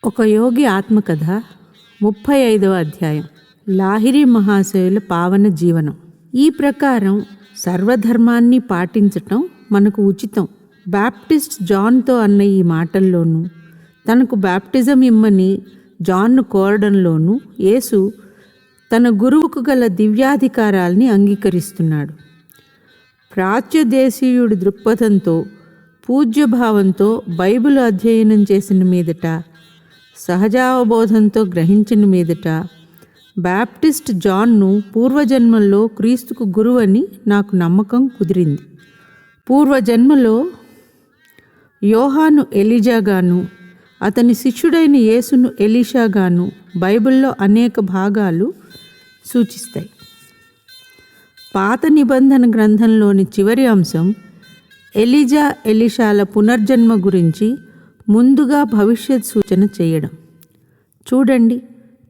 ఒక యోగి ఆత్మకథ 35వ అధ్యాయం. లాహిరి మహాశయుల పావన జీవనం. ఈ ప్రకారం సర్వధర్మాన్ని పాటించటం మనకు ఉచితం. బాప్టిస్ట్ జాన్తో అన్న ఈ మాటల్లోనూ, తనకు బాప్టిజం ఇమ్మని జాన్ను కోరడంలోనూ యేసు తన గురువుకు గల దివ్యాధికారాల్ని అంగీకరిస్తున్నాడు. ప్రాచ్యదేశీయుడి దృక్పథంతో, పూజ్యభావంతో బైబిల్ అధ్యయనం చేసిన మీదట, సహజావబోధంతో గ్రహించిన మీదట బాప్టిస్ట్ జాన్ను పూర్వజన్మల్లో క్రీస్తుకు గురువని నాకు నమ్మకం కుదిరింది. పూర్వజన్మలో యోహాను ఎలీజాగాను, అతని శిష్యుడైన యేసును ఎలీషాగాను బైబిల్లో అనేక భాగాలు సూచిస్తాయి. పాత నిబంధన గ్రంథంలోని చివరి అంశం ఎలీజా ఎలీషాల పునర్జన్మ గురించి ముందుగా భవిష్యత్ సూచన చేయడం. చూడండి,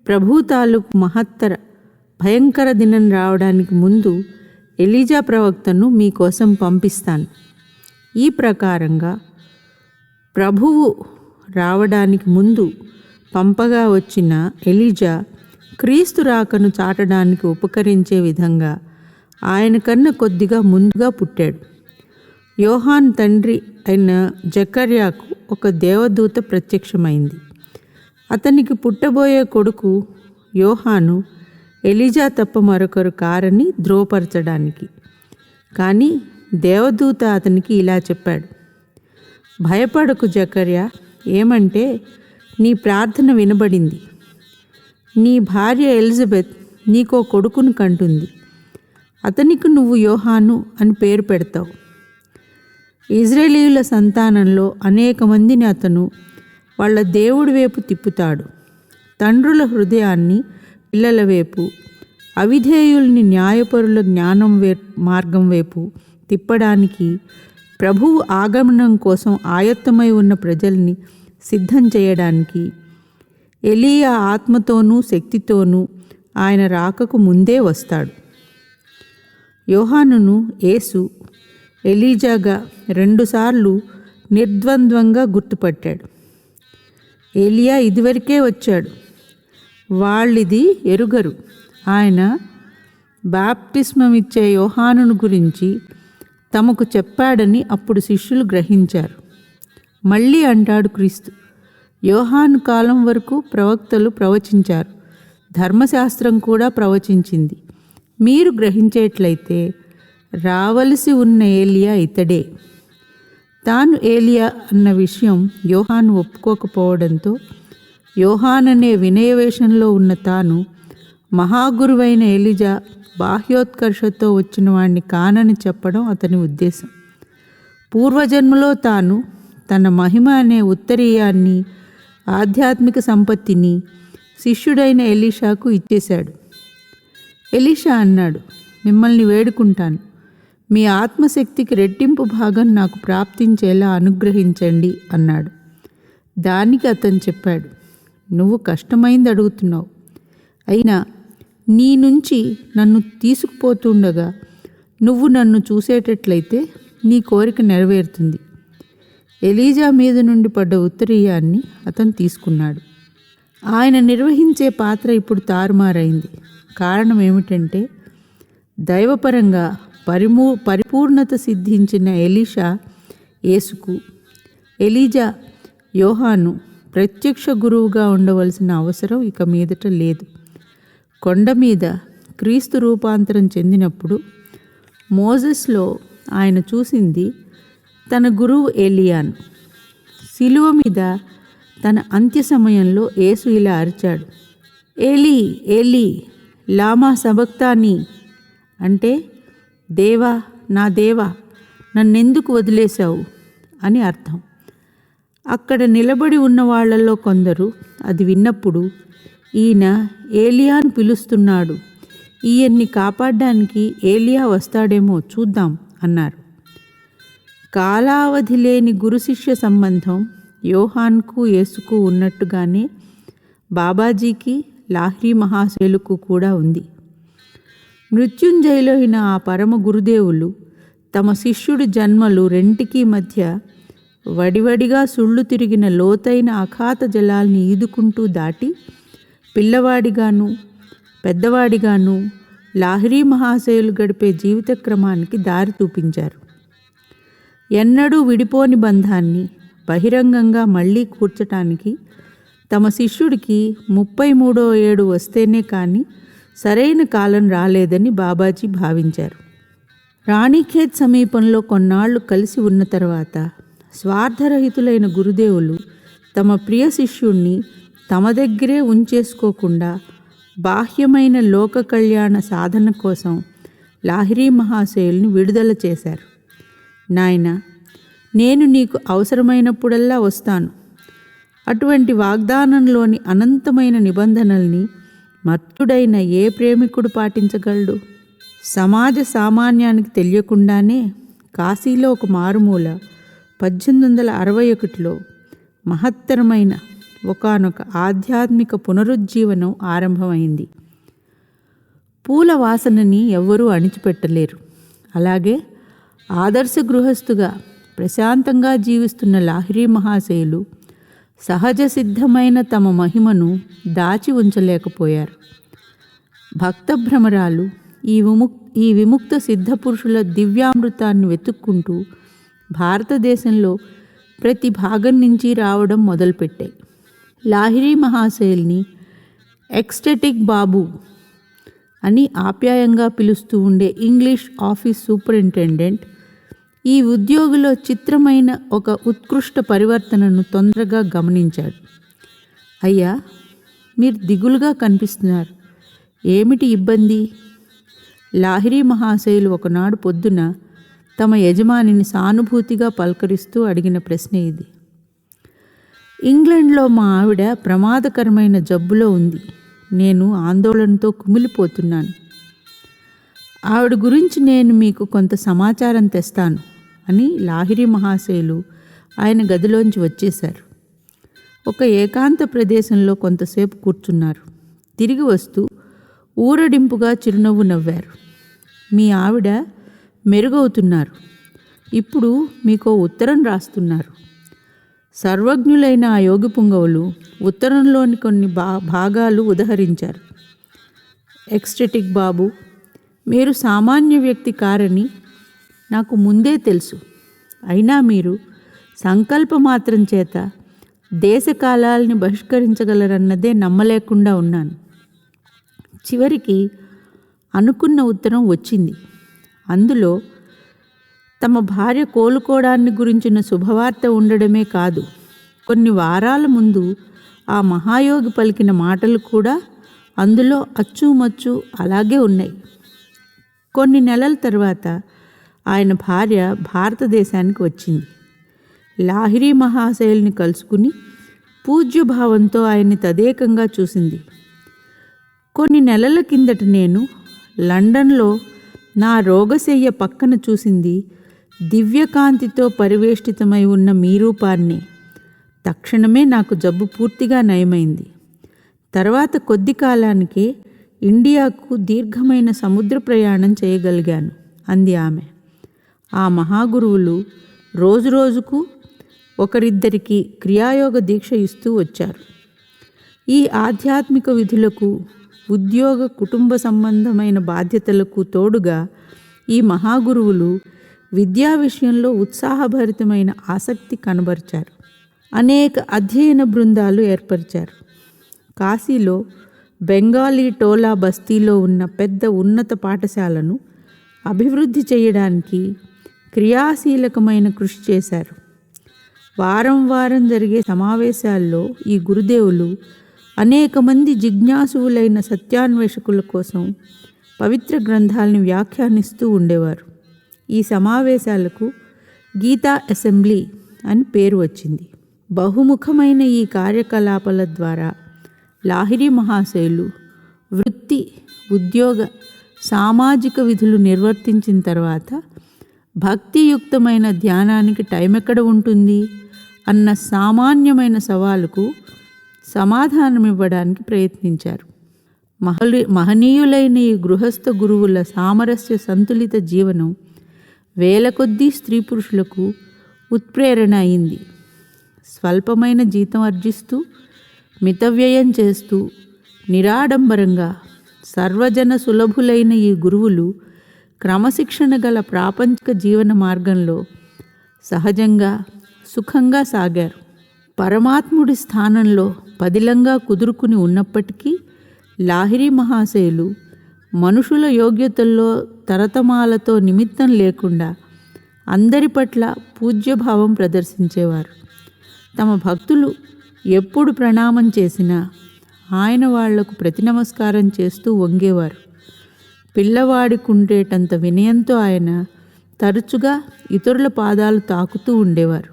ప్రభు తాలూకు మహత్తర భయంకర దినం రావడానికి ముందు ఎలీజా ప్రవక్తను మీకోసం పంపిస్తాను. ఈ ప్రకారంగా ప్రభువు రావడానికి ముందు పంపగా వచ్చిన ఎలీజా క్రీస్తు రాకను చాటడానికి ఉపకరించే విధంగా ఆయన కన్నా కొద్దిగా ముందుగా పుట్టాడు. యోహాన్ తండ్రి అయిన జకర్యాకు ఒక దేవదూత ప్రత్యక్షమైంది. అతనికి పుట్టబోయే కొడుకు యోహాను ఎలీజా తప్ప మరొకరు కారని ధృవపరచడానికి. కానీ దేవదూత అతనికి ఇలా చెప్పాడు: భయపడకు జకర్యా, ఏమంటే నీ ప్రార్థన వినబడింది. నీ భార్య ఎలిజబెత్ నీకో కొడుకును కంటుంది. అతనికి నువ్వు యోహాను అని పేరు పెడతావు. ఇజ్రాయేలీయుల సంతానంలో అనేక మందిని అతను వాళ్ళ దేవుడి వైపు తిప్పుతాడు. తండ్రుల హృదయాన్ని పిల్లల వైపు, అవిధేయుల్ని న్యాయపరుల మార్గం వైపు తిప్పడానికి, ప్రభువు ఆగమనం కోసం ఆయత్తమై ఉన్న ప్రజల్ని సిద్ధం చేయడానికి ఎలీయా ఆత్మతోనూ శక్తితోనూ ఆయన రాకకు ముందే వస్తాడు. యోహానును యేసు ఎలీజాగా 2 సార్లు నిర్ద్వంద్వంగా గుర్తుపట్టాడు. ఏలియా ఇదివరకే వచ్చాడు, వాళ్ళిది ఎరుగరు. ఆయన బాప్టిస్మమిచ్చే యోహానును గురించి తమకు చెప్పాడని అప్పుడు శిష్యులు గ్రహించారు. మళ్ళీ అంటాడు క్రీస్తు, యోహాను కాలం వరకు ప్రవక్తలు ప్రవచించారు, ధర్మశాస్త్రం కూడా ప్రవచించింది. మీరు గ్రహించేట్లయితే రావలసి ఉన్న ఏలియా ఇతడే. తాను ఏలియా అన్న విషయం యోహాను ఒప్పుకోకపోవడంతో యోహాననే వినయవేషంలో ఉన్న తాను మహాగురువైన ఎలీజా బాహ్యోత్కర్షతో వచ్చిన వాణ్ణి కానని చెప్పడం అతని ఉద్దేశం. పూర్వజన్మలో తాను తన మహిమ అనే ఉత్తరీయాన్ని, ఆధ్యాత్మిక సంపత్తిని శిష్యుడైన ఎలీషాకు ఇచ్చేశాడు. ఎలీషా అన్నాడు, మిమ్మల్ని వేడుకుంటాను, మీ ఆత్మశక్తికి రెట్టింపు భాగం నాకు ప్రాప్తించేలా అనుగ్రహించండి అన్నాడు. దానికి అతను చెప్పాడు, నువ్వు కష్టమైంది అడుగుతున్నావు. అయినా నీ నుంచి నన్ను తీసుకుపోతుండగా నువ్వు నన్ను చూసేటట్లయితే నీ కోరిక నెరవేరుతుంది. ఎలీజా మీద నుండి పడ్డ ఉత్తరీయాన్ని అతను తీసుకున్నాడు. ఆయన నిర్వహించే పాత్ర ఇప్పుడు తారుమారైంది. కారణం ఏమిటంటే, దైవపరంగా పరిపూర్ణత సిద్ధించిన ఎలీషా యేసుకు, ఎలీజా యోహాను ప్రత్యక్ష గురువుగా ఉండవలసిన అవసరం ఇక మీదట లేదు. కొండ మీద క్రీస్తు రూపాంతరం చెందినప్పుడు మోజెస్లో ఆయన చూసింది తన గురువు ఏలియాను. సిలువ మీద తన అంత్య సమయంలో యేసు ఇలా అరిచాడు, ఏలీ ఏలీ లామా సబక్తానీ, అంటే దేవా నా దేవా నన్నెందుకు వదిలేశావు అని అర్థం. అక్కడ నిలబడి ఉన్న వాళ్ళల్లో కొందరు అది విన్నప్పుడు, ఈయన ఏలియాను పిలుస్తున్నాడు, ఈయన్ని కాపాడడానికి ఏలియా వస్తాడేమో చూద్దాం అన్నారు. కాలావధి లేని గురు శిష్య సంబంధం యోహాన్కు యేసుకు ఉన్నట్టుగానే బాబాజీకి లాహిరి మహాశయులకు కూడా ఉంది. మృత్యుంజయులైన ఆ పరమ గురుదేవులు తమ శిష్యుడి జన్మలు రెంటికి మధ్య వడివడిగా సుళ్ళు తిరిగిన లోతైన అఖాత జలాల్ని ఈదుకుంటూ దాటి పిల్లవాడిగాను పెద్దవాడిగాను లాహిరీ మహాశయులు గడిపే జీవిత క్రమానికి దారి చూపించారు. ఎన్నడూ విడిపోని బంధాన్ని బహిరంగంగా మళ్ళీ కూర్చటానికి తమ శిష్యుడికి 33వ ఏడు వస్తేనే కానీ సరైన కాలం రాలేదని బాబాజీ భావించారు. రాణిఖేత్ సమీపంలో కొన్నాళ్లు కలిసి ఉన్న తర్వాత స్వార్థరహితులైన గురుదేవులు తమ ప్రియ శిష్యుణ్ణి తమ దగ్గరే ఉంచేసుకోకుండా బాహ్యమైన లోక కళ్యాణ సాధన కోసం లాహిరీ మహాశయుల్ని విడుదల చేశారు. నాయనా, నేను నీకు అవసరమైనప్పుడల్లా వస్తాను. అటువంటి వాగ్దానంలోని అనంతమైన నిబంధనల్ని మర్తుడైన ఏ ప్రేమికుడు పాటించగలడు? సమాజ సామాన్యానికి తెలియకుండానే కాశీలో ఒక మారుమూల 1861లో మహత్తరమైన ఒకానొక ఆధ్యాత్మిక పునరుజ్జీవనం ఆరంభమైంది. పూల వాసనని ఎవ్వరూ అణిచిపెట్టలేరు. అలాగే ఆదర్శ గృహస్థుగా ప్రశాంతంగా జీవిస్తున్న లాహిరీ మహాశయులు సహజ సిద్ధమైన తమ మహిమను దాచి ఉంచలేకపోయారు. భక్త భ్రమరాలు ఈ విముక్త సిద్ధపురుషుల దివ్యామృతాన్ని వెతుక్కుంటూ భారతదేశంలో ప్రతి భాగం నుంచి రావడం మొదలుపెట్టాయి. లాహిరీ మహాశయుల్ని ఎక్స్టెటిక్ బాబు అని ఆప్యాయంగా పిలుస్తూ ఉండే ఇంగ్లీష్ ఆఫీస్ సూపరింటెండెంట్ ఈ ఉద్యోగిలో చిత్రమైన ఒక ఉత్కృష్ట పరివర్తనను తొందరగా గమనించాడు. అయ్యా, మీరు దిగులుగా కనిపిస్తున్నారు. ఏమిటి ఇబ్బంది? లాహిరీ మహాశయులు ఒకనాడు పొద్దున తమ యజమానిని సానుభూతిగా పలకరిస్తూ అడిగిన ప్రశ్న ఇది. ఇంగ్లండ్లో మా ఆవిడ ప్రమాదకరమైన జబ్బులో ఉంది. నేను ఆందోళనతో కుమిలిపోతున్నాను. ఆవిడ గురించి నేను మీకు కొంత సమాచారం తెస్తాను అని లాహిరీ మహాశయులు ఆయన గదిలోంచి వచ్చేశారు. ఒక ఏకాంత ప్రదేశంలో కొంతసేపు కూర్చున్నారు. తిరిగి వస్తూ ఊరడింపుగా చిరునవ్వు నవ్వారు. మీ ఆవిడ మెరుగవుతున్నారు. ఇప్పుడు మీకో ఉత్తరం రాస్తున్నారు. సర్వజ్ఞులైన ఆ యోగి పుంగవులు ఉత్తరంలోని కొన్ని భాగాలు ఉదహరించారు. ఎక్స్టెటిక్ బాబు, మీరు సామాన్య వ్యక్తి కారని నాకు ముందే తెలుసు. అయినా మీరు సంకల్పమాత్రం చేత దేశకాలాల్ని బహిష్కరించగలరన్నదే నమ్మలేకుండా ఉన్నాను. చివరికి అనుకున్న ఉత్తరం వచ్చింది. అందులో తమ భార్య కోలుకోవడాన్ని గురించిన శుభవార్త ఉండడమే కాదు, కొన్ని వారాల ముందు ఆ మహాయోగి పలికిన మాటలు కూడా అందులో అచ్చుమచ్చు అలాగే ఉన్నాయి. కొన్ని నెలల తర్వాత ఆయన భార్య భారతదేశానికి వచ్చింది. లాహిరీ మహాశయుల్ని కలుసుకుని పూజ్యభావంతో ఆయన్ని తదేకంగా చూసింది. కొన్ని నెలల కిందట నేను లండన్లో నా రోగశయ్య పక్కన చూసింది దివ్యకాంతితో పరివేష్టితమై ఉన్న మీ రూపాన్ని. తక్షణమే నాకు జబ్బు పూర్తిగా నయమైంది. తర్వాత కొద్ది కాలానికే ఇండియాకు దీర్ఘమైన సముద్ర ప్రయాణం చేయగలిగాను అంది ఆమె. ఆ మహాగురువులు రోజురోజుకు ఒకరిద్దరికి క్రియాయోగ దీక్ష ఇస్తూ వచ్చారు. ఈ ఆధ్యాత్మిక విధులకు, ఉద్యోగ కుటుంబ సంబంధమైన బాధ్యతలకు తోడుగా ఈ మహాగురువులు విద్యా విషయంలో ఉత్సాహభరితమైన ఆసక్తి కనబరిచారు. అనేక అధ్యయన బృందాలు ఏర్పరిచారు. కాశీలో బెంగాలీ టోలా బస్తీలో ఉన్న పెద్ద ఉన్నత పాఠశాలను అభివృద్ధి చేయడానికి క్రియాశీలకమైన కృషి చేశారు. వారం వారం జరిగే సమావేశాల్లో ఈ గురుదేవులు అనేక మంది జిజ్ఞాసువులైన సత్యాన్వేషకుల కోసం పవిత్ర గ్రంథాలని వ్యాఖ్యానిస్తూ ఉండేవారు. ఈ సమావేశాలకు గీతా అసెంబ్లీ అని పేరు వచ్చింది. బహుముఖమైన ఈ కార్యకలాపాల ద్వారా లాహిరీ మహాశయులు వృత్తి, ఉద్యోగ, సామాజిక విధులు నిర్వర్తించిన తర్వాత భక్తియుక్తమైన ధ్యానానికి టైం ఎక్కడ ఉంటుంది అన్న సామాన్యమైన సవాలుకు సమాధానమివ్వడానికి ప్రయత్నించారు. మహనీయులైన ఈ గృహస్థ గురువుల సామరస్య సంతులిత జీవనం వేల కొద్దీ స్త్రీ పురుషులకు ఉత్ప్రేరణ అయింది. స్వల్పమైన జీతం ఆర్జిస్తూ, మితవ్యయం చేస్తూ, నిరాడంబరంగా సర్వజన సులభులైన ఈ గురువులు క్రమశిక్షణ గల ప్రాపంచిక జీవన మార్గంలో సహజంగా సుఖంగా సాగారు. పరమాత్ముడి స్థానంలో పదిలంగా కుదురుకుని ఉన్నప్పటికీ లాహిరి మహాశయులు మనుషుల యోగ్యతల్లో తరతమాలతో నిమిత్తం లేకుండా అందరి పట్ల పూజ్యభావం ప్రదర్శించేవారు. తమ భక్తులు ఎప్పుడు ప్రణామం చేసినా ఆయన వాళ్లకు ప్రతి నమస్కారం చేస్తూ వంగేవారు. పిల్లవాడికుండేటంత వినయంతో ఆయన తరచుగా ఇతరుల పాదాలు తాకుతూ ఉండేవారు.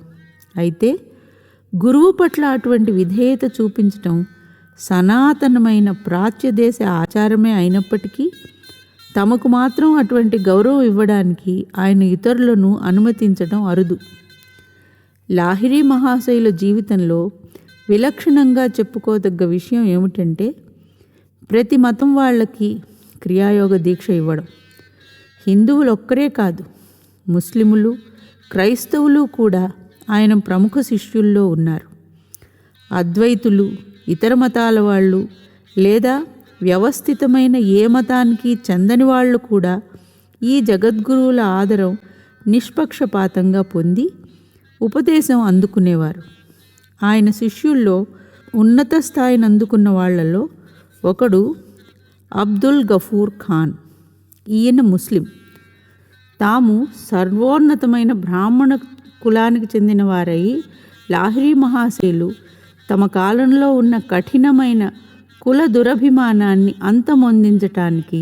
అయితే గురువు పట్ల అటువంటి విధేయత చూపించటం సనాతనమైన ప్రాచ్యదేశ ఆచారమే అయినప్పటికీ తమకు మాత్రం అటువంటి గౌరవం ఇవ్వడానికి ఆయన ఇతరులను అనుమతించడం అరుదు. లాహిరి మహాశయుల జీవితంలో విలక్షణంగా చెప్పుకోదగ్గ విషయం ఏమిటంటే ప్రతి మతం వాళ్ళకి క్రియాయోగ దీక్ష ఇవ్వడం. హిందువులు ఒక్కరే కాదు, ముస్లిములు, క్రైస్తవులు కూడా ఆయన ప్రముఖ శిష్యుల్లో ఉన్నారు. అద్వైతులు, ఇతర మతాల వాళ్ళు లేదా వ్యవస్థితమైన ఏ మతానికి చెందని వాళ్ళు కూడా ఈ జగద్గురువుల ఆదరం నిష్పక్షపాతంగా పొంది ఉపదేశం అందుకునేవారు. ఆయన శిష్యుల్లో ఉన్నత స్థాయిని అందుకున్న వాళ్లలో ఒకడు అబ్దుల్ గఫూర్ ఖాన్. ఈయన ముస్లిం. తాము సర్వోన్నతమైన బ్రాహ్మణ కులానికి చెందిన వారై లాహిరి మహాశయులు తమ కాలంలో ఉన్న కఠినమైన కుల దురభిమానాన్ని అంతమొందించటానికి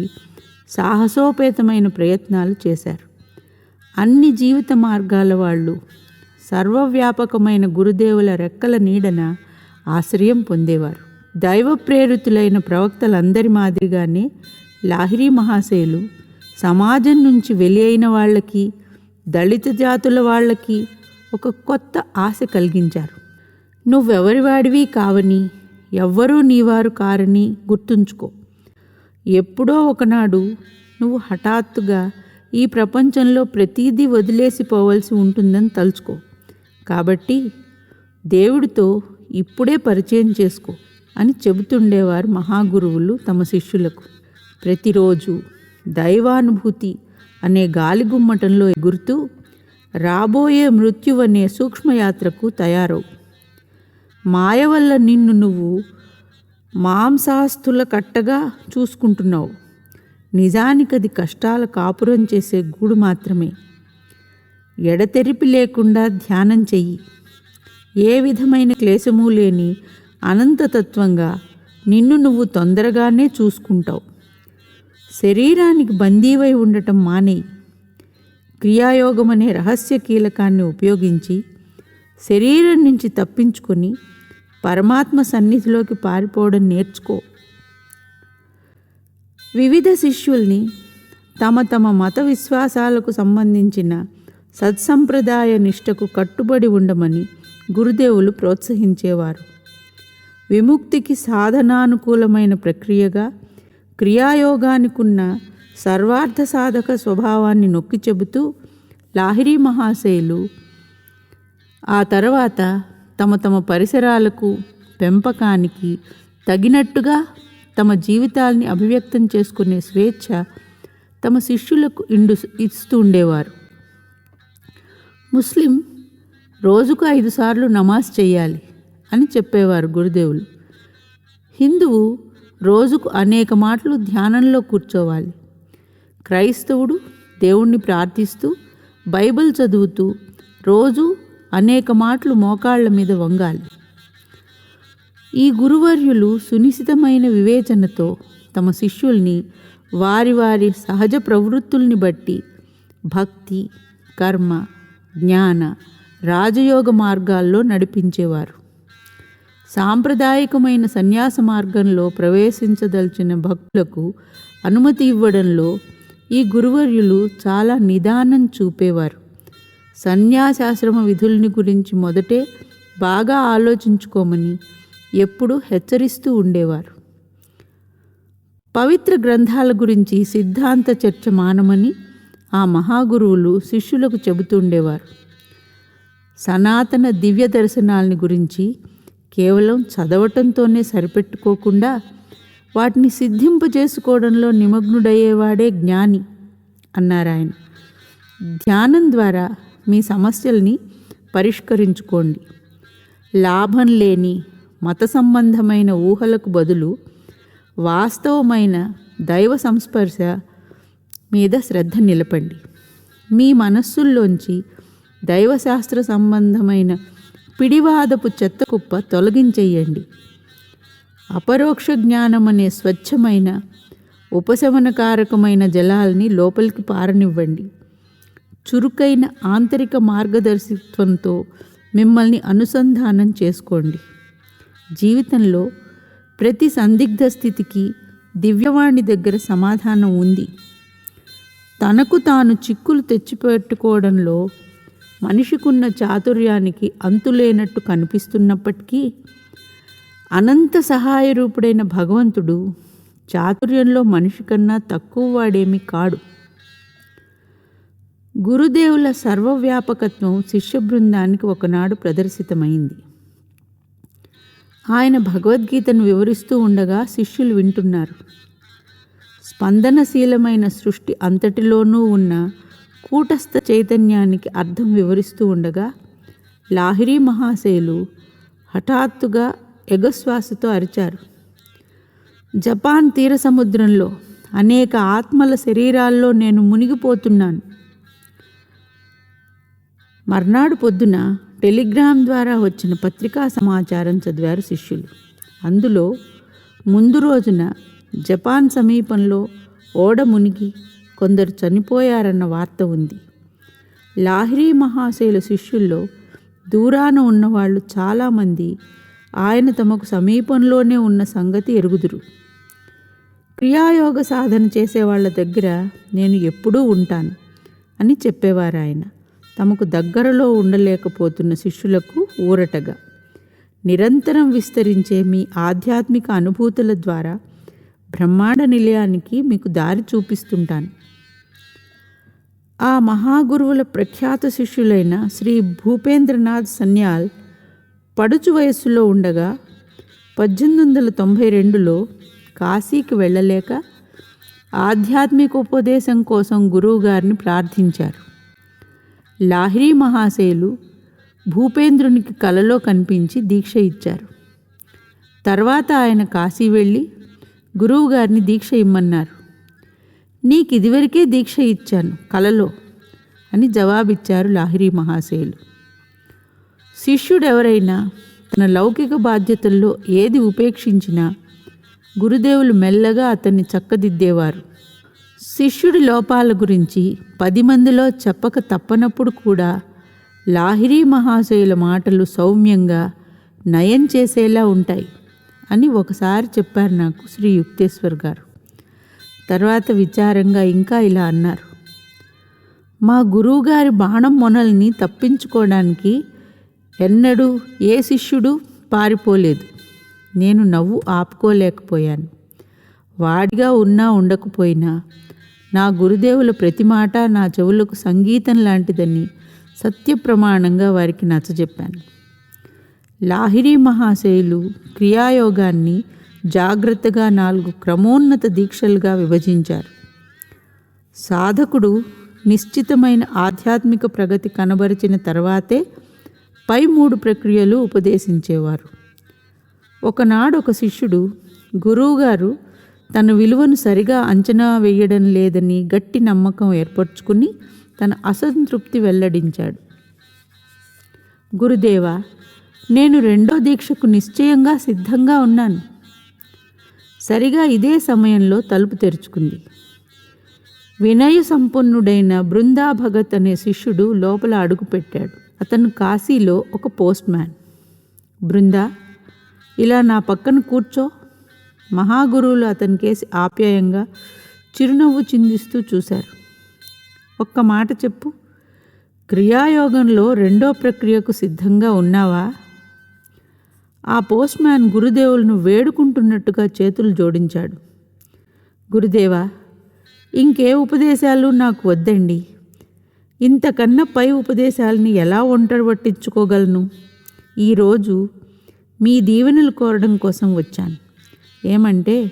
సాహసోపేతమైన ప్రయత్నాలు చేశారు. అన్ని జీవిత మార్గాల వాళ్ళు సర్వవ్యాపకమైన గురుదేవుల రెక్కల నీడన ఆశ్రయం పొందేవారు. దైవ ప్రేరితులైన ప్రవక్తలందరి మాదిరిగానే లాహిరి మహాశయులు సమాజం నుంచి వెలి అయిన వాళ్ళకి, దళిత జాతుల వాళ్ళకి ఒక కొత్త ఆశ కలిగించారు. నువ్వెవరి వాడివి కావని, ఎవ్వరూ నీవారు కారని గుర్తుంచుకో. ఎప్పుడో ఒకనాడు నువ్వు హఠాత్తుగా ఈ ప్రపంచంలో ప్రతీదీ వదిలేసిపోవలసి ఉంటుందని తలుచుకో. కాబట్టి దేవుడితో ఇప్పుడే పరిచయం చేసుకో అని చెబుతుండేవారు మహాగురువులు తమ శిష్యులకు. ప్రతిరోజు దైవానుభూతి అనే గాలిగుమ్మటంలో ఎగురుతూ రాబోయే మృత్యువనే సూక్ష్మయాత్రకు తయారవు. మాయ వల్ల నిన్ను నువ్వు మాంసాస్తుల కట్టగా చూసుకుంటున్నావు. నిజానికది కష్టాల కాపురం చేసే గూడు మాత్రమే. ఎడతెరిపి లేకుండా ధ్యానం చెయ్యి. ఏ విధమైన క్లేశమూ లేని అనంతతత్వంగా నిన్ను నువ్వు తొందరగానే చూసుకుంటావు. శరీరానికి బందీవై ఉండటం మానేయి. క్రియాయోగం అనే రహస్య కీలకాన్ని ఉపయోగించి శరీరం నుంచి తప్పించుకొని పరమాత్మ సన్నిధిలోకి పారిపోవడం నేర్చుకో. వివిధ శిష్యుల్ని తమ తమ మత విశ్వాసాలకు సంబంధించిన సత్సంప్రదాయ నిష్టకు కట్టుబడి ఉండమని గురుదేవులు ప్రోత్సహించేవారు. విముక్తికి సాధనానుకూలమైన ప్రక్రియగా క్రియాయోగానికున్న సర్వార్థ సాధక స్వభావాన్ని నొక్కి చెబుతూ లాహిరి మహాశయులు ఆ తర్వాత తమ తమ పరిసరాలకు, పెంపకానికి తగినట్టుగా తమ జీవితాల్ని అభివ్యక్తం చేసుకునే స్వేచ్ఛ తమ శిష్యులకు ఇస్తూ ఉండేవారు. ముస్లిం రోజుకు 5 సార్లు నమాజ్ చేయాలి అని చెప్పేవారు గురుదేవులు. హిందువు రోజుకు అనేక మాటలు ధ్యానంలో కూర్చోవాలి. క్రైస్తవుడు దేవుణ్ణి ప్రార్థిస్తూ, బైబిల్ చదువుతూ రోజు అనేక మాటలు మోకాళ్ల మీద వంగాలి. ఈ గురువర్యులు సునిశితమైన వివేచనతో తమ శిష్యుల్ని వారి వారి సహజ ప్రవృత్తుల్ని బట్టి భక్తి, కర్మ, జ్ఞాన, రాజయోగ మార్గాల్లో నడిపించేవారు. సాంప్రదాయకమైన సన్యాస మార్గంలో ప్రవేశించదలిచిన భక్తులకు అనుమతి ఇవ్వడంలో ఈ గురువర్యులు చాలా నిదానం చూపేవారు. సన్యాసాశ్రమ విధుల్ని గురించి మొదటే బాగా ఆలోచించుకోమని ఎప్పుడూ హెచ్చరిస్తూ ఉండేవారు. పవిత్ర గ్రంథాల గురించి సిద్ధాంత చర్చ మానమని ఆ మహాగురువులు శిష్యులకు చెబుతుండేవారు. సనాతన దివ్య దర్శనాల్ని గురించి కేవలం చదవటంతోనే సరిపెట్టుకోకుండా వాటిని సిద్ధింపజేసుకోవడంలో నిమగ్నుడయ్యేవాడే జ్ఞాని అన్నారు ఆయన. ధ్యానం ద్వారా మీ సమస్యల్ని పరిష్కరించుకోండి. లాభం లేని మత సంబంధమైన ఊహలకు బదులు వాస్తవమైన దైవ సంస్పర్శ మీద శ్రద్ధ నిలపండి. మీ మనస్సుల్లోంచి దైవశాస్త్ర సంబంధమైన పిడివాదపు చెత్త కుప్ప తొలగించేయండి. అపరోక్ష జ్ఞానం అనే స్వచ్ఛమైన ఉపశమనకారకమైన జలాల్ని లోపలికి పారనివ్వండి. చురుకైన ఆంతరిక మార్గదర్శిత్వంతో మిమ్మల్ని అనుసంధానం చేసుకోండి. జీవితంలో ప్రతి సందిగ్ధ స్థితికి దివ్యవాణి దగ్గర సమాధానం ఉంది. తనకు తాను చిక్కులు తెచ్చిపెట్టుకోవడంలో మనిషికున్న చాతుర్యానికి అంతులేనట్టు కనిపిస్తున్నప్పటికీ అనంత సహాయరూపుడైన భగవంతుడు చాతుర్యంలో మనిషి కన్నా తక్కువ వాడేమీ కాడు. గురుదేవుల సర్వవ్యాపకత్వం శిష్య బృందానికి ఒకనాడు ప్రదర్శితమైంది. ఆయన భగవద్గీతను వివరిస్తూ ఉండగా శిష్యులు వింటున్నారు. స్పందనశీలమైన సృష్టి అంతటిలోనూ ఉన్న కూటస్థ చైతన్యానికి అర్థం వివరిస్తూ ఉండగా లాహిరి మహాశయులు హఠాత్తుగా ఎగశ్వాసతో అరిచారు. జపాన్ తీర సముద్రంలో అనేక ఆత్మల శరీరాల్లో నేను మునిగిపోతున్నాను. మర్నాడు పొద్దున టెలిగ్రామ్ ద్వారా వచ్చిన పత్రికా సమాచారం చదివారు శిష్యులు. అందులో ముందు రోజున జపాన్ సమీపంలో ఓడ మునిగి కొందరు చనిపోయారన్న వార్త ఉంది. లాహిరి మహాశయుల శిష్యుల్లో దూరాన ఉన్నవాళ్ళు చాలామంది ఆయన తమకు సమీపంలోనే ఉన్న సంగతి ఎరుగుదురు. క్రియాయోగ సాధన చేసేవాళ్ల దగ్గర నేను ఎప్పుడూ ఉంటాను అని చెప్పేవారు ఆయన. తమకు దగ్గరలో ఉండలేకపోతున్న శిష్యులకు ఊరటగా, నిరంతరం విస్తరించే మీ ఆధ్యాత్మిక అనుభూతుల ద్వారా బ్రహ్మాండ నిలయానికి మీకు దారి చూపిస్తుంటాను. ఆ మహాగురువుల ప్రఖ్యాత శిష్యులైన శ్రీ భూపేంద్రనాథ్ సన్యాల్ పడుచు వయస్సులో ఉండగా 1892లో కాశీకి వెళ్ళలేక ఆధ్యాత్మిక ఉపదేశం కోసం గురువుగారిని ప్రార్థించారు. లాహిరి మహాశయులు భూపేంద్రునికి కలలో కనిపించి దీక్ష ఇచ్చారు. తర్వాత ఆయన కాశీ వెళ్ళి గురువుగారిని దీక్ష ఇమ్మన్నారు. నీకు ఇదివరకే దీక్ష ఇచ్చాను కలలో అని జవాబిచ్చారు లాహిరి మహాశయులు. శిష్యుడెవరైనా తన లౌకిక బాధ్యతల్లో ఏది ఉపేక్షించినా గురుదేవులు మెల్లగా అతన్ని చక్కదిద్దేవారు. శిష్యుడి లోపాల గురించి 10 మందిలో చెప్పక తప్పనప్పుడు కూడా లాహిరి మహాశయుల మాటలు సౌమ్యంగా నయం చేసేలా ఉంటాయి అని ఒకసారి చెప్పారు నాకు శ్రీ యుక్తేశ్వర్ గారు. తర్వాత విచారంగా ఇంకా ఇలా అన్నారు. మా గురువుగారి బాణం మొనల్ని తప్పించుకోవడానికి ఎన్నడూ ఏ శిష్యుడు పారిపోలేదు. నేను నవ్వు ఆపుకోలేకపోయాను. వాడిగా ఉన్నా ఉండకపోయినా నా గురుదేవుల ప్రతి మాట నా చెవులకు సంగీతం లాంటిదని సత్యప్రమాణంగా వారికి నచ్చజెప్పాను. లాహిరి మహాశయులు క్రియాయోగాన్ని జాగ్రత్తగా 4 క్రమోన్నత దీక్షలుగా విభజించారు. సాధకుడు నిశ్చితమైన ఆధ్యాత్మిక ప్రగతి కనబరిచిన తర్వాతే పై 3 ప్రక్రియలు ఉపదేశించేవారు. ఒకనాడు ఒక శిష్యుడు గురువుగారు తన విలువను సరిగా అంచనా వేయడం లేదని గట్టి నమ్మకం ఏర్పరచుకుని తన అసంతృప్తి వెల్లడించాడు. గురుదేవా, నేను 2వ దీక్షకు నిశ్చయంగా సిద్ధంగా ఉన్నాను. సరిగా ఇదే సమయంలో తలుపు తెరుచుకుంది. వినయ సంపన్నుడైన బృందా భగత్ అనే శిష్యుడు లోపల అడుగుపెట్టాడు. అతను కాశీలో ఒక పోస్ట్ మ్యాన్. బృందా, ఇలా నా పక్కన కూర్చో. మహాగురువులు అతని కేసి ఆప్యాయంగా చిరునవ్వు చిందిస్తూ చూశారు. ఒక్క మాట చెప్పు, క్రియాయోగంలో 2వ ప్రక్రియకు సిద్ధంగా ఉన్నావా? ఆ పోస్ట్ మ్యాన్ గురుదేవులను వేడుకుంటున్నట్టుగా చేతులు జోడించాడు. గురుదేవా, ఇంకే ఉపదేశాలు నాకు వద్దండి. ఇంతకన్నా పై ఉపదేశాలని ఎలా ఒంటరి పట్టించుకోగలను? ఈరోజు మీ దీవెనలు కోరడం కోసం వచ్చాను. ఏమంటే,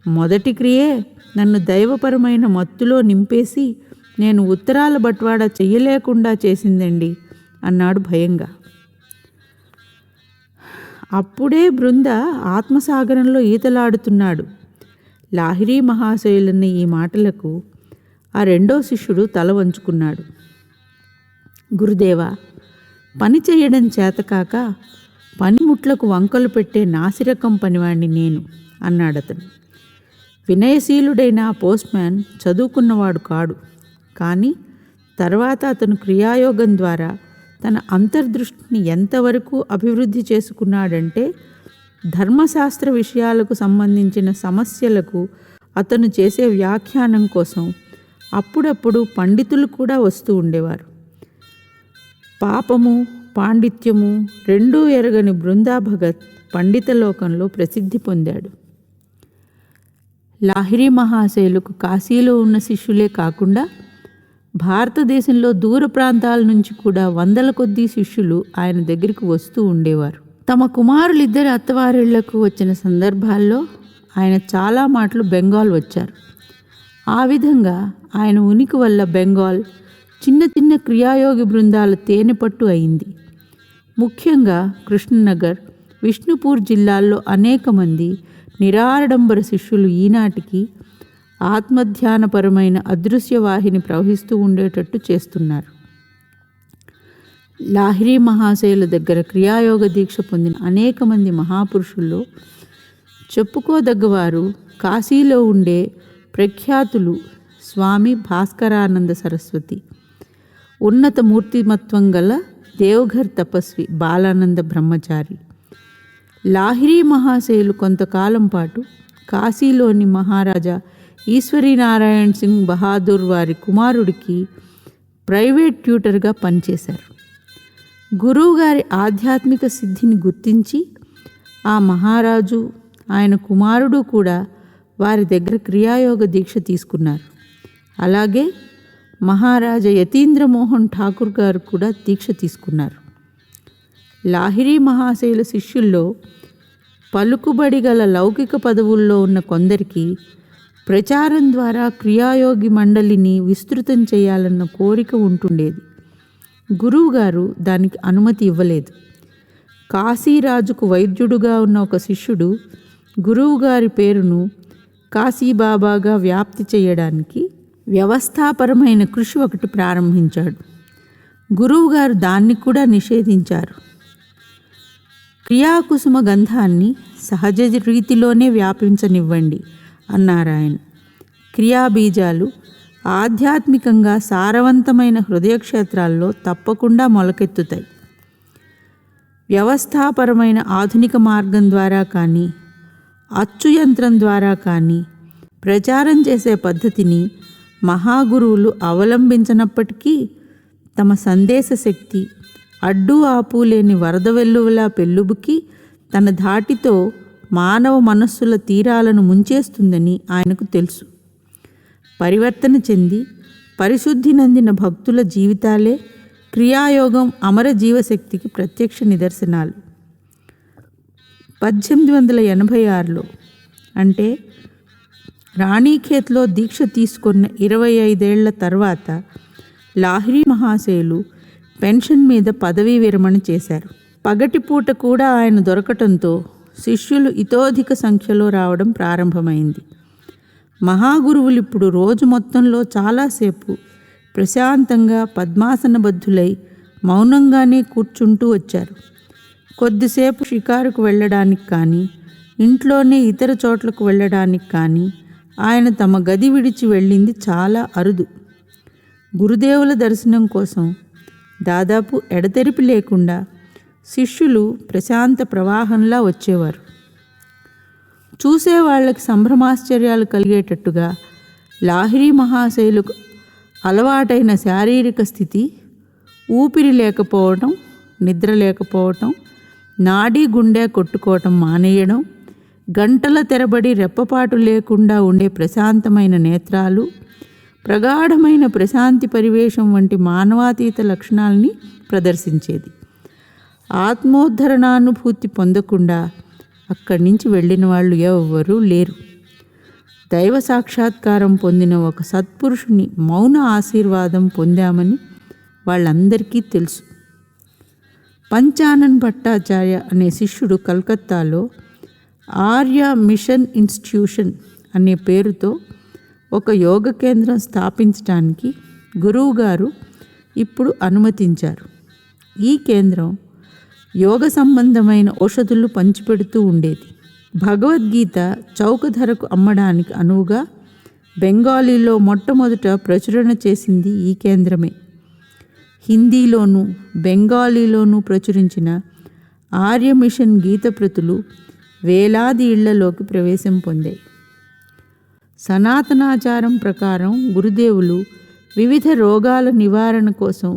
మొదటి క్రియే నన్ను దైవపరమైన మత్తులో నింపేసి నేను ఉత్తరాల బట్వాడా చెయ్యలేకుండా చేసిందండి అన్నాడు భయంగా. అప్పుడే బృంద ఆత్మసాగరంలో ఈతలాడుతున్నాడు. లాహిరీ మహాశయులన్న ఈ మాటలకు ఆ రెండో శిష్యుడు తల వంచుకున్నాడు. గురుదేవా, పని చేయడం చేతకాక పనిముట్లకు వంకలు పెట్టే నాసిరకం పనివాణ్ణి నేను అన్నాడతను. వినయశీలుడైన ఆ పోస్ట్మ్యాన్ చదువుకున్నవాడు కాడు. కానీ తర్వాత అతను క్రియాయోగం ద్వారా తన అంతర్దృష్టిని ఎంతవరకు అభివృద్ధి చేసుకున్నాడంటే, ధర్మశాస్త్ర విషయాలకు సంబంధించిన సమస్యలకు అతను చేసే వ్యాఖ్యానం కోసం అప్పుడప్పుడు పండితులు కూడా వస్తూ ఉండేవారు. పాపము పాండిత్యము రెండూ ఎరగని బృందా భగత్ పండిత లోకంలో ప్రసిద్ధి పొందాడు. లాహిరీ మహాశయులకు కాశీలో ఉన్న శిష్యులే కాకుండా భారతదేశంలో దూర ప్రాంతాల నుంచి కూడా వందల కొద్దీ శిష్యులు ఆయన దగ్గరికి వస్తూ ఉండేవారు. తమ కుమారులిద్దరి అత్తవారిళ్లకు వచ్చిన సందర్భాల్లో ఆయన చాలా మాటలు బెంగాల్ వచ్చారు. ఆ విధంగా ఆయన ఉనికి వల్ల బెంగాల్ చిన్న చిన్న క్రియాయోగి బృందాల తేనెపట్టు అయింది. ముఖ్యంగా కృష్ణనగర్, విష్ణుపూర్ జిల్లాల్లో అనేక మంది నిరాడంబర శిష్యులు ఈనాటికి ఆత్మధ్యానపరమైన అదృశ్యవాహిని ప్రవహిస్తూ ఉండేటట్టు చేస్తున్నారు. లాహిరీ మహాశయుల దగ్గర క్రియాయోగ దీక్ష పొందిన అనేక మంది మహాపురుషుల్లో చెప్పుకోదగ్గవారు కాశీలో ఉండే ప్రఖ్యాతులు స్వామి భాస్కరానంద సరస్వతి, ఉన్నత మూర్తిమత్వం గల దేవఘర్ తపస్వి బాలానంద బ్రహ్మచారి. లాహిరీ మహాశయులు కొంతకాలం పాటు కాశీలోని మహారాజా ఈశ్వరీనారాయణ్ సింగ్ బహాదూర్ వారి కుమారుడికి ప్రైవేట్ ట్యూటర్గా పనిచేశారు. గురువుగారి ఆధ్యాత్మిక సిద్ధిని గుర్తించి ఆ మహారాజు, ఆయన కుమారుడు కూడా వారి దగ్గర క్రియాయోగ దీక్ష తీసుకున్నారు. అలాగే మహారాజా యతీంద్రమోహన్ ఠాకూర్ గారు కూడా దీక్ష తీసుకున్నారు. లాహిరీ మహాశయుల శిష్యుల్లో పలుకుబడి గల లౌకిక పదవుల్లో ఉన్న కొందరికి ప్రచారం ద్వారా క్రియాయోగి మండలిని విస్తృతం చేయాలన్న కోరిక ఉంటుండేది. గురువుగారు దానికి అనుమతి ఇవ్వలేదు. కాశీరాజుకు వైద్యుడుగా ఉన్న ఒక శిష్యుడు గురువుగారి పేరును కాశీబాబాగా వ్యాప్తి చేయడానికి వ్యవస్థాపరమైన కృషి ఒకటి ప్రారంభించాడు. గురువుగారు దాన్ని కూడా నిషేధించారు. క్రియాకుసుమ గంధాన్ని సహజ రీతిలోనే వ్యాపించనివ్వండి అన్నారాయన. క్రియాబీజాలు ఆధ్యాత్మికంగా సారవంతమైన హృదయక్షేత్రాల్లో తప్పకుండా మొలకెత్తుతాయి. వ్యవస్థాపరమైన ఆధునిక మార్గం ద్వారా కానీ, అచ్చు యంత్రం ద్వారా కానీ ప్రచారం చేసే పద్ధతిని మహాగురువులు అవలంబించినప్పటికీ తమ సందేశ శక్తి అడ్డు ఆపు లేని వరద వెల్లువలా పెళ్ళుబుకి తన ధాటితో మానవ మనస్సుల తీరాలను ముంచేస్తుందని ఆయనకు తెలుసు. పరివర్తన చెంది పరిశుద్ధి నందిన భక్తుల జీవితాలే క్రియాయోగం అమర జీవశక్తికి ప్రత్యక్ష నిదర్శనాలు. 1886లో అంటే రాణీఖేత్లో దీక్ష తీసుకున్న 25 ఏళ్ల తర్వాత లాహిరీ మహాశయులు పెన్షన్ మీద పదవీ విరమణ చేశారు. పగటిపూట కూడా ఆయన దొరకటంతో శిష్యులు ఇతోధిక సంఖ్యలో రావడం ప్రారంభమైంది. మహాగురువులు ఇప్పుడు రోజు మొత్తంలో చాలాసేపు ప్రశాంతంగా పద్మాసనబద్ధులై మౌనంగానే కూర్చుంటూ వచ్చారు. కొద్దిసేపు షికారుకు వెళ్ళడానికి కానీ, ఇంట్లోనే ఇతర చోట్లకు వెళ్ళడానికి కానీ ఆయన తమ గది విడిచి వెళ్ళింది చాలా అరుదు. గురుదేవుల దర్శనం కోసం దాదాపు ఎడతెరిపి లేకుండా శిష్యులు ప్రశాంత ప్రవాహంలా వచ్చేవారు. చూసేవాళ్ళకి సంభ్రమాశ్చర్యాలు కలిగేటట్టుగా లాహిరీ మహాశయులకు అలవాటైన శారీరక స్థితి, ఊపిరి లేకపోవటం, నిద్ర లేకపోవటం, నాడీ గుండె కొట్టుకోవటం మానేయడం, గంటల తెరబడి రెప్పపాటు లేకుండా ఉండే ప్రశాంతమైన నేత్రాలు, ప్రగాఢమైన ప్రశాంతి పరివేశం వంటి మానవాతీత లక్షణాలని ప్రదర్శించేది. ఆత్మోద్ధరణానుభూతి పొందకుండా అక్కడి నుంచి వెళ్ళిన వాళ్ళు ఎవ్వరూ లేరు. దైవ సాక్షాత్కారం పొందిన ఒక సత్పురుషుని మౌన ఆశీర్వాదం పొందామని వాళ్ళందరికీ తెలుసు. పంచానన్ భట్టాచార్య అనే శిష్యుడు కలకత్తాలో ఆర్య మిషన్ ఇన్స్టిట్యూషన్ అనే పేరుతో ఒక యోగ కేంద్రం స్థాపించడానికి గురువుగారు ఇప్పుడు అనుమతించారు. ఈ కేంద్రం యోగ సంబంధమైన ఔషధులు పంచిపెడుతూ ఉండేది. భగవద్గీత చౌక ధరకు అమ్మడానికి అనువుగా బెంగాలీలో మొట్టమొదట ప్రచురణ చేసింది ఈ కేంద్రమే. హిందీలోనూ బెంగాలీలోనూ ప్రచురించిన ఆర్య మిషన్ గీత ప్రతులు వేలాది ఇళ్లలోకి ప్రవేశం పొందాయి. సనాతనాచారం ప్రకారం గురుదేవులు వివిధ రోగాల నివారణ కోసం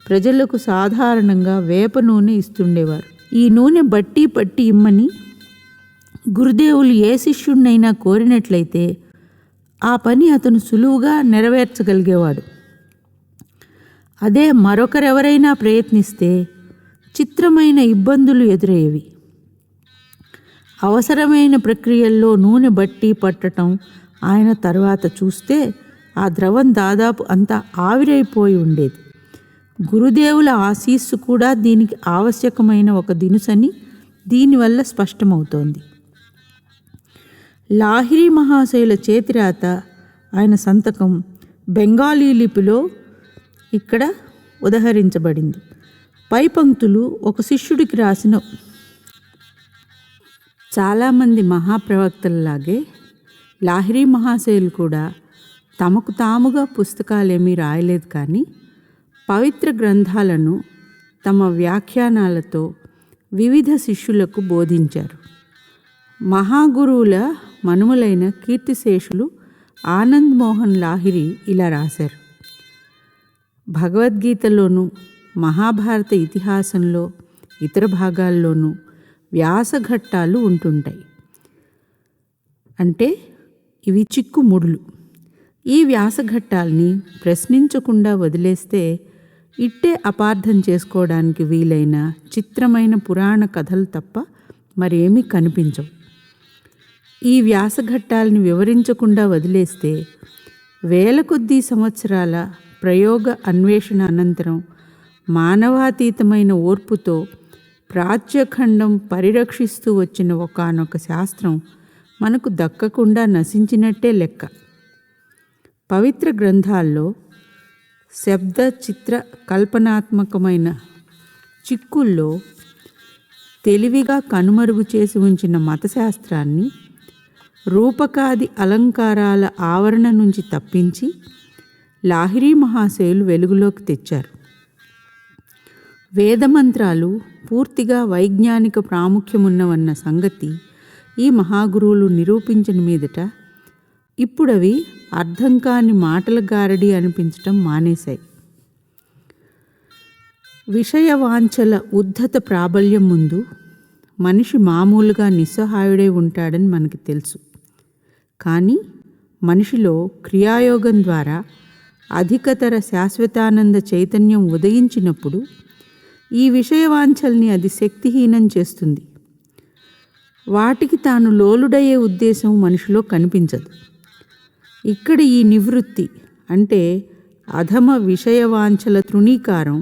ప్రజలకు సాధారణంగా వేప నూనె ఇస్తుండేవారు. ఈ నూనె బట్టి పట్టి ఇమ్మని గురుదేవులు ఏ శిష్యుడినైనా కోరినట్లయితే ఆ పని అతను సులువుగా నెరవేర్చగలిగేవాడు. అదే మరొకరెవరైనా ప్రయత్నిస్తే చిత్రమైన ఇబ్బందులు ఎదురయ్యేవి. అవసరమైన ప్రక్రియల్లో నూనె బట్టి పట్టడం ఆయన తర్వాత చూస్తే ఆ ద్రవం దాదాపు అంతా ఆవిరైపోయి ఉండేది. గురుదేవుల ఆశీస్సు కూడా దీనికి ఆవశ్యకమైన ఒక దినుసని దీనివల్ల స్పష్టమవుతోంది. లాహిరి మహాశయుల చేతిరాత, ఆయన సంతకం బెంగాలీ లిపిలో ఇక్కడ ఉదహరించబడింది. పై పంక్తులు ఒక శిష్యుడికి రాసిన. చాలామంది మహాప్రవక్తలలాగే లాహిరి మహాశయులు కూడా తమకు తాముగా పుస్తకాలేమీ రాయలేదు, కానీ పవిత్ర గ్రంథాలను తమ వ్యాఖ్యానాలతో వివిధ శిష్యులకు బోధించారు. మహాగురువుల మనుమలైన కీర్తిశేషులు ఆనంద్ మోహన్ లాహిరి ఇలా రాశారు: భగవద్గీతలోనూ మహాభారత ఇతిహాసంలో ఇతర భాగాల్లోనూ వ్యాసఘట్టాలు ఉంటుంటాయి. అంటే ఇవి చిక్కుముడులు. ఈ వ్యాసఘట్టాల్ని ప్రశ్నించకుండా వదిలేస్తే ఇట్టే అపార్థం చేసుకోవడానికి వీలైన చిత్రమైన పురాణ కథలు తప్ప మరేమీ కనిపించవు. ఈ వ్యాసఘట్టాలని వివరించకుండా వదిలేస్తే వేల కొద్దీ సంవత్సరాల ప్రయోగ అన్వేషణ అనంతరం మానవాతీతమైన ఓర్పుతో ప్రాచ్యఖండం పరిరక్షిస్తూ వచ్చిన ఒకానొక శాస్త్రం మనకు దక్కకుండా నశించినట్టే లెక్క. పవిత్ర గ్రంథాల్లో శబ్ద చిత్ర కల్పనాత్మకమైన చిక్కుల్లో తెలివిగా కనుమరుగు చేసి ఉంచిన మతశాస్త్రాన్ని రూపకాది అలంకారాల ఆవరణ నుంచి తప్పించి లాహిరి మహాశయులు వెలుగులోకి తెచ్చారు. వేదమంత్రాలు పూర్తిగా వైజ్ఞానిక ప్రాముఖ్యమున్నవన్న సంగతి ఈ మహాగురువులు నిరూపించిన మీదట ఇప్పుడవి అర్థం కాని మాటల గారడి అనిపించటం మానేశాయి. విషయవాంఛల ఉద్ధత ప్రాబల్యం ముందు మనిషి మామూలుగా నిస్సహాయుడై ఉంటాడని మనకి తెలుసు. కానీ మనిషిలో క్రియాయోగం ద్వారా అధికతర శాశ్వతానంద చైతన్యం ఉదయించినప్పుడు ఈ విషయవాంఛల్ని అది శక్తిహీనం చేస్తుంది. వాటికి తాను లోలుడయ్యే ఉద్దేశం మనిషిలో కనిపించదు. ఇక్కడ ఈ నివృత్తి అంటే అధమ విషయవాంఛల తృణీకారం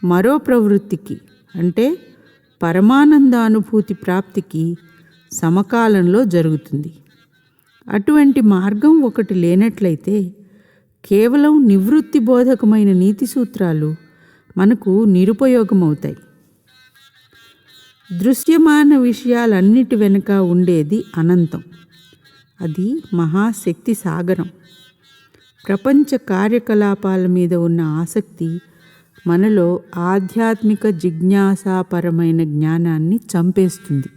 మరో ప్రవృత్తికి అంటే పరమానందానుభూతి ప్రాప్తికి సమకాలంలో జరుగుతుంది. అటువంటి మార్గం ఒకటి లేనట్లయితే కేవలం నివృత్తి బోధకమైన నీతి సూత్రాలు మనకు నిరుపయోగమవుతాయి. దృశ్యమాన విషయాలన్నిటి వెనుక ఉండేది అనంతం. అది మహాశక్తి సాగరం. ప్రపంచ కార్యకలాపాల మీద ఉన్న ఆసక్తి మనలో ఆధ్యాత్మిక జిజ్ఞాసాపరమైన జ్ఞానాన్ని చంపేస్తుంది.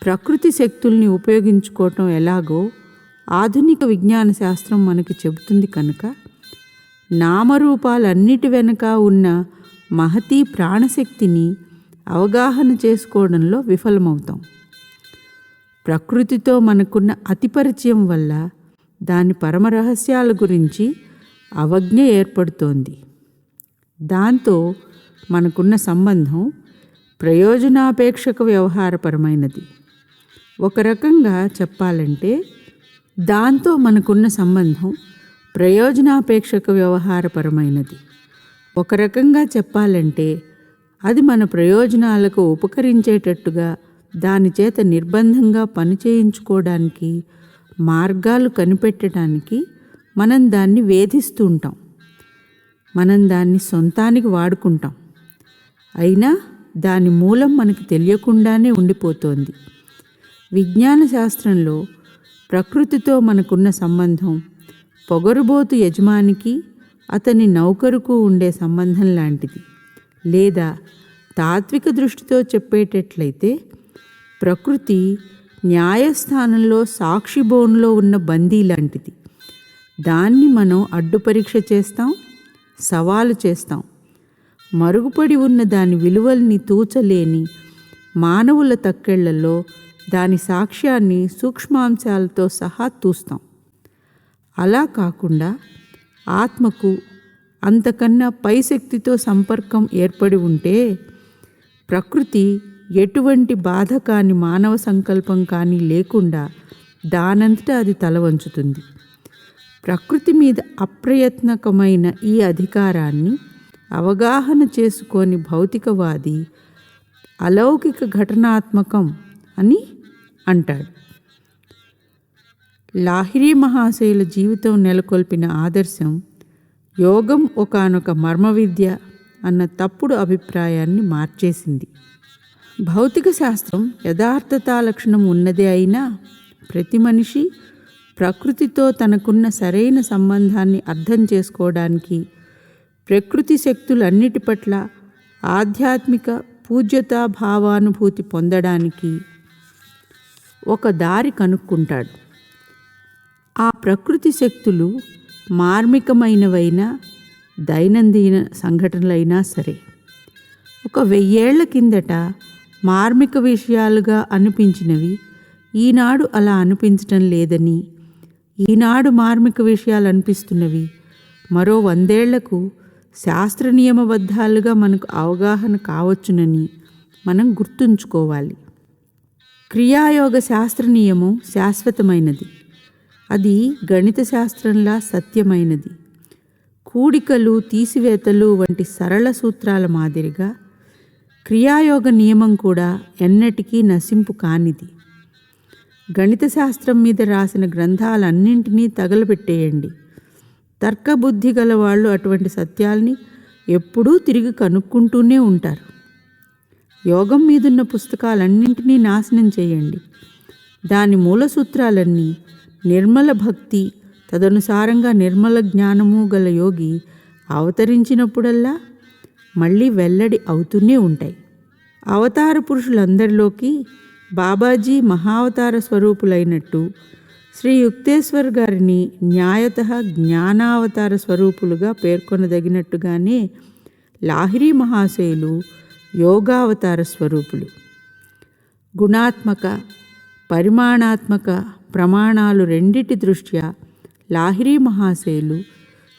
ప్రకృతి శక్తుల్ని ఉపయోగించుకోవటం ఎలాగో ఆధునిక విజ్ఞాన శాస్త్రం మనకి చెబుతుంది కనుక నామరూపాలన్నిటి వెనుక ఉన్న మహతీ ప్రాణశక్తిని అవగాహన చేసుకోవడంలో విఫలమవుతాం. ప్రకృతితో మనకున్న అతి పరిచయం వల్ల దాని పరమరహస్యాల గురించి అవజ్ఞ ఏర్పడుతోంది. దాంతో మనకున్న సంబంధం ప్రయోజనాపేక్షక వ్యవహారపరమైనది. ఒక రకంగా చెప్పాలంటే దాంతో మనకున్న సంబంధం ప్రయోజనాపేక్షక వ్యవహారపరమైనది. ఒక రకంగా చెప్పాలంటే అది మన ప్రయోజనాలకు ఉపకరించేటట్టుగా దాని చేత నిర్బంధంగా పనిచేయించుకోవడానికి మార్గాలు కనిపెట్టడానికి మనం దాన్ని వేధిస్తూ ఉంటాం. మనం దాన్ని సొంతానికి వాడుకుంటాం. అయినా దాని మూలం మనకి తెలియకుండానే ఉండిపోతోంది. విజ్ఞాన శాస్త్రంలో ప్రకృతితో మనకున్న సంబంధం పొగరుబోతు యజమానికి అతని నౌకరుకు ఉండే సంబంధం లాంటిది. లేదా తాత్విక దృష్టితో చెప్పేటట్లయితే ప్రకృతి న్యాయస్థానంలో సాక్షి బోన్లో ఉన్న బందీ లాంటిది. దాన్ని మనం అడ్డు పరీక్ష చేస్తాం, సవాలు చేస్తాం. మరుగుపడి ఉన్న దాని విలువల్ని తూచలేని మానవుల తక్కెళ్లలో దాని సాక్ష్యాన్ని సూక్ష్మాంశాలతో సహా తూస్తాం. అలా కాకుండా ఆత్మకు అంతకన్నా పై శక్తితో సంపర్కం ఏర్పడి ఉంటే ప్రకృతి ఎటువంటి బాధ కాని మానవ సంకల్పం కానీ లేకుండా దానంతటా అది తల వంచుతుంది. ప్రకృతి మీద అప్రయత్నకమైన ఈ అధికారాన్ని అవగాహన చేసుకొని భౌతికవాది అలౌకిక ఘటనాత్మకం అని అంటాడు. లాహిరి మహాశయుల జీవితం నెలకొల్పిన ఆదర్శం యోగం ఒకానొక మర్మ విద్య అన్న తప్పుడు అభిప్రాయాన్ని మార్చేసింది. భౌతిక శాస్త్రం యథార్థతా లక్షణం ఉన్నదే అయినా ప్రతి మనిషి ప్రకృతితో తనకున్న సరైన సంబంధాన్ని అర్థం చేసుకోవడానికి, ప్రకృతి శక్తులన్నిటి పట్ల ఆధ్యాత్మిక పూజ్యతా భావానుభూతి పొందడానికి ఒక దారి కనుక్కుంటాడు. ఆ ప్రకృతి శక్తులు మార్మికమైనవైనా దైనందిన సంఘటనలైనా సరే. ఒక 1000 ఏళ్ల కిందట మార్మిక విషయాలుగా అనిపించినవి ఈనాడు అలా అనిపించటం లేదని, ఈనాడు మార్మిక విషయాలు అనిపిస్తున్నవి మరో 100 ఏళ్లకు శాస్త్ర నియమబద్ధాలుగా మనకు అవగాహన కావచ్చునని మనం గుర్తుంచుకోవాలి. క్రియాయోగ శాస్త్ర నియమం శాశ్వతమైనది. అది గణిత శాస్త్రంలా సత్యమైనది. కూడికలు, తీసివేతలు వంటి సరళ సూత్రాల మాదిరిగా క్రియాయోగ నియమం కూడా ఎన్నటికీ నశింపు కానిది. గణిత శాస్త్రం మీద రాసిన గ్రంథాలన్నింటినీ తగలబెట్టేయండి. తర్కబుద్ధి గల వాళ్ళు అటువంటి సత్యాల్ని ఎప్పుడూ తిరిగి కనుక్కుంటూనే ఉంటారు. యోగం మీదున్న పుస్తకాలన్నింటినీ నాశనం చేయండి. దాని మూల సూత్రాలన్నీ నిర్మల భక్తి, తదనుసారంగా నిర్మల జ్ఞానము గల యోగి అవతరించినప్పుడల్లా మళ్ళీ వెల్లడి అవుతూనే ఉంటాయి. అవతార పురుషులందరిలోకి బాబాజీ మహావతార స్వరూపులైనట్టు శ్రీ యుక్తేశ్వర్ గారిని న్యాయతః జ్ఞానావతార స్వరూపులుగా పేర్కొనదగినట్టుగానే లాహిరి మహాశయులు యోగావతార స్వరూపులు. గుణాత్మక, పరిమాణాత్మక ప్రమాణాలు రెండిటి దృష్ట్యా లాహిరి మహాశయులు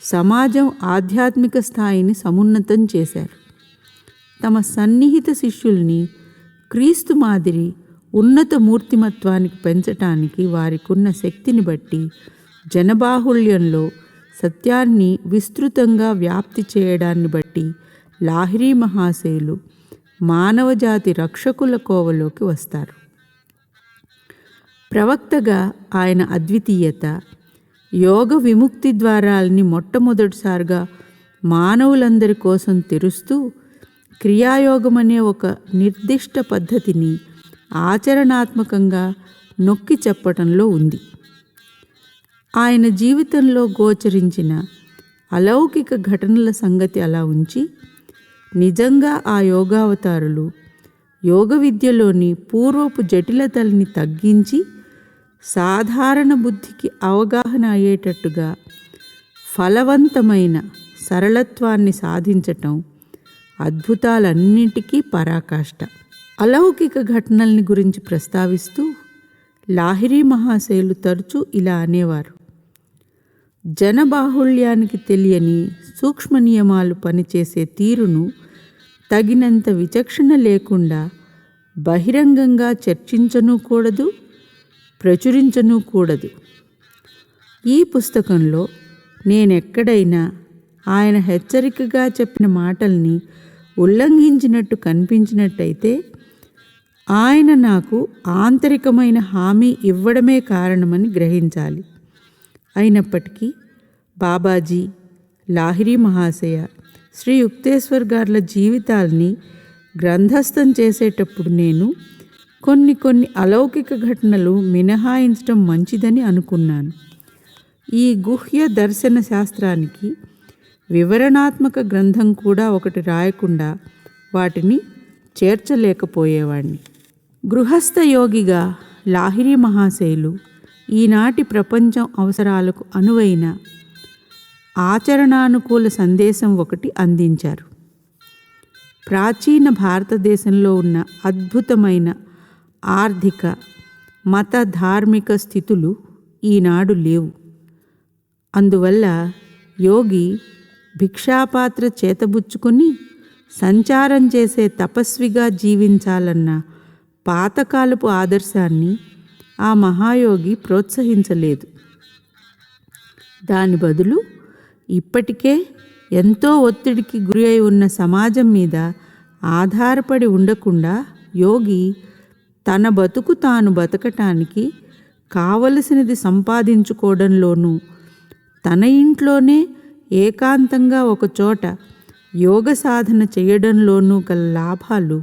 సమాజం ఆధ్యాత్మిక స్థాయిని సమున్నతం చేశారు. తమ సన్నిహిత శిష్యుల్ని క్రీస్తు మాదిరి ఉన్నత మూర్తిమత్వానికి పెంచటానికి వారికున్న శక్తిని బట్టి జనబాహుళ్యంలో సత్యాన్ని విస్తృతంగా వ్యాప్తి చేయడాన్ని బట్టి లాహిరి మహాశయులు మానవజాతి రక్షకుల కోవలోకి వస్తారు. ప్రవక్తగా ఆయన అద్వితీయత, యోగ విముక్తి ద్వారాల్ని మొట్టమొదటిసారిగా మానవులందరి కోసం తెరుస్తూ క్రియాయోగం అనే ఒక నిర్దిష్ట పద్ధతిని ఆచరణాత్మకంగా నొక్కి చెప్పటంలో ఉంది. ఆయన జీవితంలో గోచరించిన అలౌకిక ఘటనల సంగతి అలా ఉంచి, నిజంగా ఆ యోగావతారులు యోగ విద్యలోని పూర్వపు జటిలతల్ని తగ్గించి సాధారణ బుద్ధికి అవగాహన అయ్యేటట్టుగా ఫలవంతమైన సరళత్వాన్ని సాధించటం అద్భుతాలన్నింటికీ పరాకాష్ట. అలౌకిక ఘటనల్ని గురించి ప్రస్తావిస్తూ లాహిరి మహాశయులు తరచూ ఇలా అనేవారు: జనబాహుళ్యానికి తెలియని సూక్ష్మ నియమాలు పనిచేసే తీరును తగినంత విచక్షణ లేకుండా బహిరంగంగా చర్చించనూ కూడదు, ప్రచురించనూ కూడదు. ఈ పుస్తకంలో నేనెక్కడైనా ఆయన హెచ్చరికగా చెప్పిన మాటల్ని ఉల్లంఘించినట్టు కనిపించినట్టయితే ఆయన నాకు ఆంతరికమైన హామీ ఇవ్వడమే కారణమని గ్రహించాలి. అయినప్పటికీ బాబాజీ, లాహిరి మహాశయ, శ్రీ యుక్తేశ్వర్ గార్ల జీవితాల్ని గ్రంథస్థం చేసేటప్పుడు నేను కొన్ని అలౌకిక ఘటనలు మినహాయించడం మంచిదని అనుకున్నాను. ఈ గుహ్య దర్శన శాస్త్రానికి వివరణాత్మక గ్రంథం కూడా ఒకటి రాయకుండా వాటిని చేర్చలేకపోయేవాడిని. గృహస్థ యోగిగా లాహిరి మహాశయులు ఈనాటి ప్రపంచం అవసరాలకు అనువైన ఆచరణానుకూల సందేశం ఒకటి అందించారు. ప్రాచీన భారతదేశంలో ఉన్న అద్భుతమైన ఆర్థిక, మత, ధార్మిక స్థితులు ఈనాడు లేవు. అందువల్ల యోగి భిక్షాపాత్ర చేతబుచ్చుకొని సంచారం చేసే తపస్విగా జీవించాలన్న పాతకాలపు ఆదర్శాన్ని ఆ మహాయోగి ప్రోత్సహించలేదు. దాని బదులు ఇప్పటికే ఎంతో ఒత్తిడికి గురి అయి ఉన్న సమాజం మీద ఆధారపడి ఉండకుండా యోగి తన బతుకు తాను బతకటానికి కావలసినది సంపాదించుకోవడంలోనూ తన ఇంట్లోనే ఏకాంతంగా ఒకచోట యోగ సాధన చేయడంలోనూ గల లాభాలు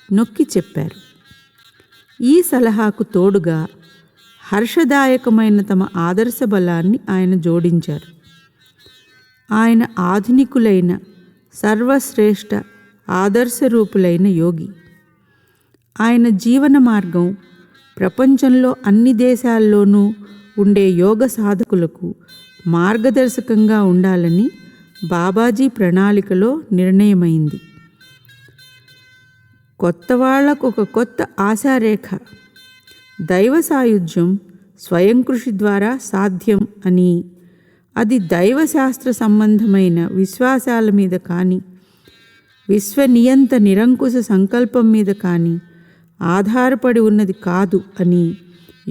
నొక్కి చెప్పారు. ఈ సలహాకు తోడుగా హర్షదాయకమైన తమ ఆదర్శ బలాన్ని ఆయన జోడించారు. ఆయన ఆధునికులైన సర్వశ్రేష్ఠ ఆదర్శరూపులైన యోగి. ఆయన జీవన మార్గం ప్రపంచంలో అన్ని దేశాల్లోనూ ఉండే యోగ సాధకులకు మార్గదర్శకంగా ఉండాలని బాబాజీ ప్రణాళికలో నిర్ణయమైంది. కొత్త వాళ్లకు ఒక కొత్త ఆశారేఖ, దైవ సాయుధ్యం స్వయం కృషి ద్వారా సాధ్యం అని, అది దైవశాస్త్ర సంబంధమైన విశ్వాసాల మీద కానీ, విశ్వనియంత నిరంకుశ సంకల్పం మీద కానీ ఆధారపడి ఉన్నది కాదు అని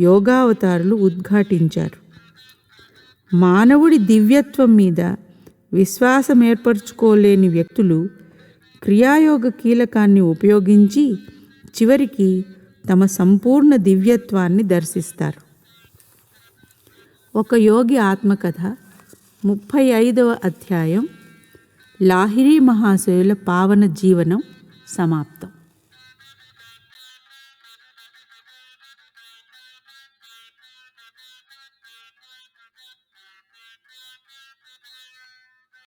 యోగావతారులు ఉద్ఘాటించారు. మానవుడి దివ్యత్వం మీద విశ్వాసం ఏర్పరచుకోలేని వ్యక్తులు క్రియాయోగ కీలకాన్ని ఉపయోగించి చివరికి తమ సంపూర్ణ దివ్యత్వాన్ని దర్శిస్తారు. ఒక యోగి ఆత్మకథ 35వ అధ్యాయం లాహిరి మహాశయుల పావన జీవనం సమాప్తం.